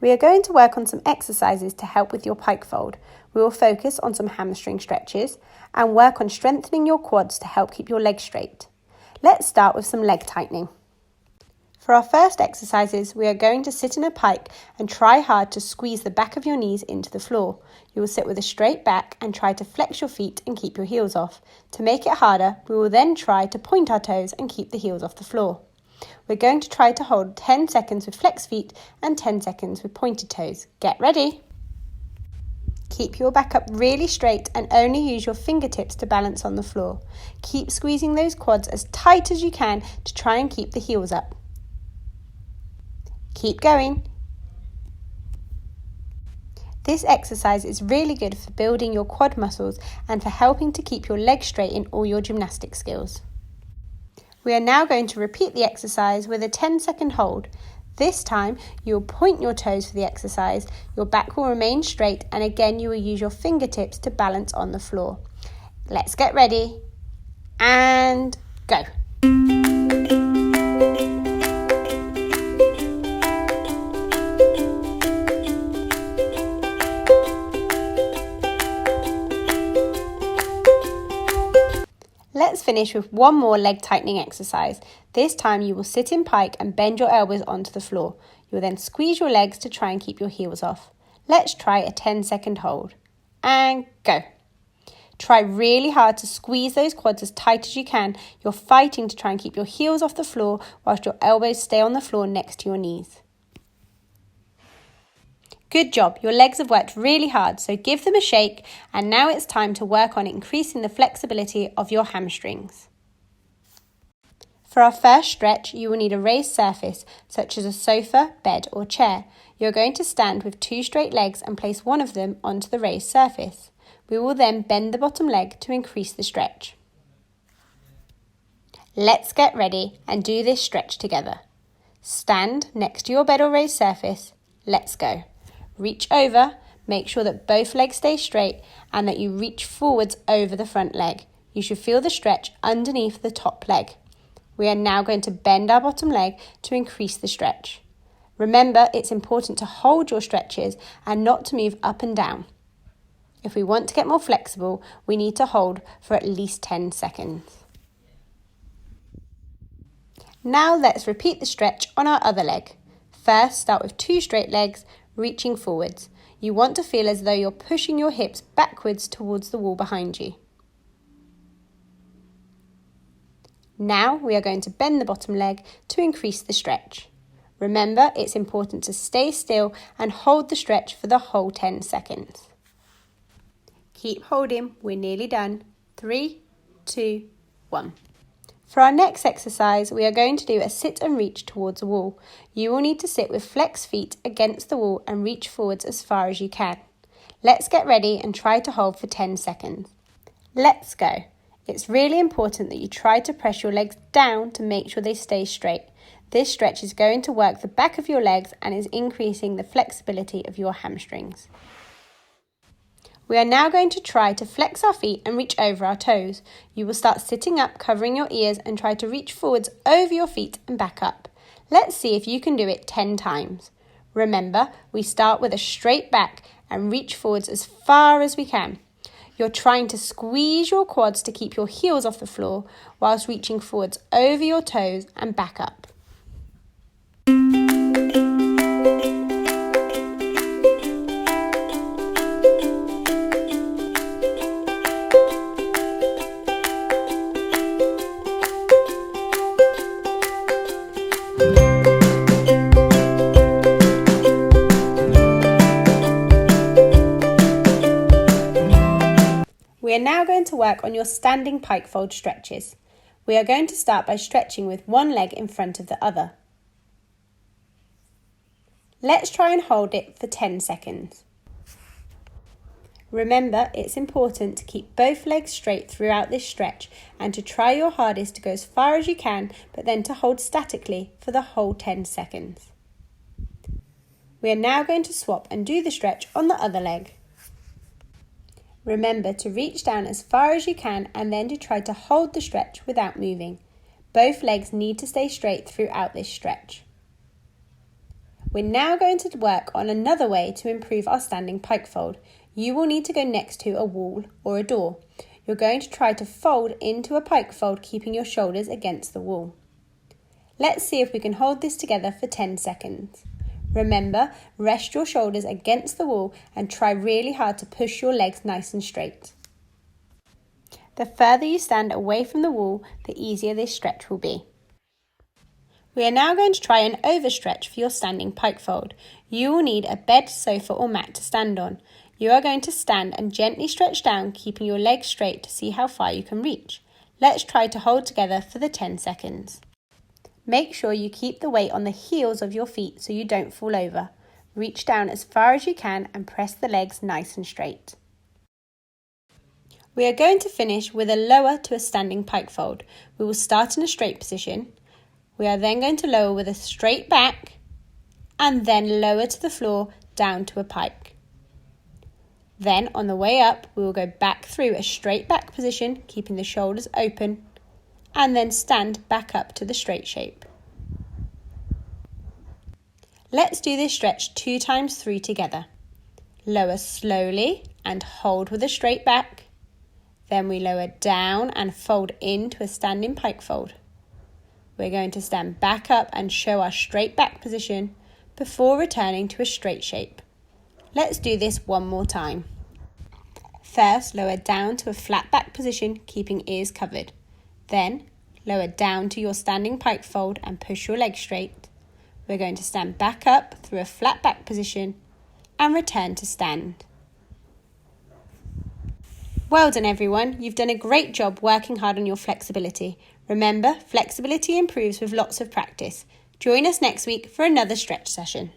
We are going to work on some exercises to help with your pike fold. We will focus on some hamstring stretches and work on strengthening your quads to help keep your legs straight. Let's start with some leg tightening. For our first exercises, we are going to sit in a pike and try hard to squeeze the back of your knees into the floor. You will sit with a straight back and try to flex your feet and keep your heels off. To make it harder, we will then try to point our toes and keep the heels off the floor. We're going to try to hold 10 seconds with flexed feet and 10 seconds with pointed toes. Get ready! Keep your back up really straight and only use your fingertips to balance on the floor. Keep squeezing those quads as tight as you can to try and keep the heels up. Keep going. This exercise is really good for building your quad muscles and for helping to keep your legs straight in all your gymnastic skills. We are now going to repeat the exercise with a 10-second hold. This time, you will point your toes for the exercise, your back will remain straight, and again you will use your fingertips to balance on the floor. Let's get ready, and go! Let's finish with one more leg tightening exercise. This time you will sit in pike and bend your elbows onto the floor. You will then squeeze your legs to try and keep your heels off. Let's try a 10-second hold. And go. Try really hard to squeeze those quads as tight as you can. You're fighting to try and keep your heels off the floor whilst your elbows stay on the floor next to your knees. Good job, your legs have worked really hard, so give them a shake, and now it's time to work on increasing the flexibility of your hamstrings. For our first stretch, you will need a raised surface, such as a sofa, bed or chair. You're going to stand with 2 straight legs and place one of them onto the raised surface. We will then bend the bottom leg to increase the stretch. Let's get ready and do this stretch together. Stand next to your bed or raised surface. Let's go. Reach over, make sure that both legs stay straight and that you reach forwards over the front leg. You should feel the stretch underneath the top leg. We are now going to bend our bottom leg to increase the stretch. Remember, it's important to hold your stretches and not to move up and down. If we want to get more flexible, we need to hold for at least 10 seconds. Now let's repeat the stretch on our other leg. First, start with 2 straight legs, reaching forwards. You want to feel as though you're pushing your hips backwards towards the wall behind you. Now we are going to bend the bottom leg to increase the stretch. Remember, it's important to stay still and hold the stretch for the whole 10 seconds. Keep holding, we're nearly done. 3, 2, 1. For our next exercise, we are going to do a sit and reach towards a wall. You will need to sit with flexed feet against the wall and reach forwards as far as you can. Let's get ready and try to hold for 10 seconds. Let's go. It's really important that you try to press your legs down to make sure they stay straight. This stretch is going to work the back of your legs and is increasing the flexibility of your hamstrings. We are now going to try to flex our feet and reach over our toes. You will start sitting up, covering your ears, and try to reach forwards over your feet and back up. Let's see if you can do it 10 times. Remember, we start with a straight back and reach forwards as far as we can. You're trying to squeeze your quads to keep your heels off the floor whilst reaching forwards over your toes and back up. We are now going to work on your standing pike fold stretches. We are going to start by stretching with one leg in front of the other. Let's try and hold it for 10 seconds. Remember, it's important to keep both legs straight throughout this stretch and to try your hardest to go as far as you can, but then to hold statically for the whole 10 seconds. We are now going to swap and do the stretch on the other leg. Remember to reach down as far as you can and then to try to hold the stretch without moving. Both legs need to stay straight throughout this stretch. We're now going to work on another way to improve our standing pike fold. You will need to go next to a wall or a door. You're going to try to fold into a pike fold, keeping your shoulders against the wall. Let's see if we can hold this together for 10 seconds. Remember, rest your shoulders against the wall and try really hard to push your legs nice and straight. The further you stand away from the wall, the easier this stretch will be. We are now going to try an overstretch for your standing pike fold. You will need a bed, sofa or mat to stand on. You are going to stand and gently stretch down, keeping your legs straight to see how far you can reach. Let's try to hold together for the 10 seconds. Make sure you keep the weight on the heels of your feet so you don't fall over. Reach down as far as you can and press the legs nice and straight. We are going to finish with a lower to a standing pike fold. We will start in a straight position. We are then going to lower with a straight back and then lower to the floor down to a pike. Then on the way up, we will go back through a straight back position, keeping the shoulders open, and then stand back up to the straight shape. Let's do this stretch 2 times through together. Lower slowly and hold with a straight back. Then we lower down and fold into a standing pike fold. We're going to stand back up and show our straight back position before returning to a straight shape. Let's do this one more time. First, lower down to a flat back position, keeping ears covered. Then, lower down to your standing pike fold and push your legs straight. We're going to stand back up through a flat back position and return to stand. Well done everyone, you've done a great job working hard on your flexibility. Remember, flexibility improves with lots of practice. Join us next week for another stretch session.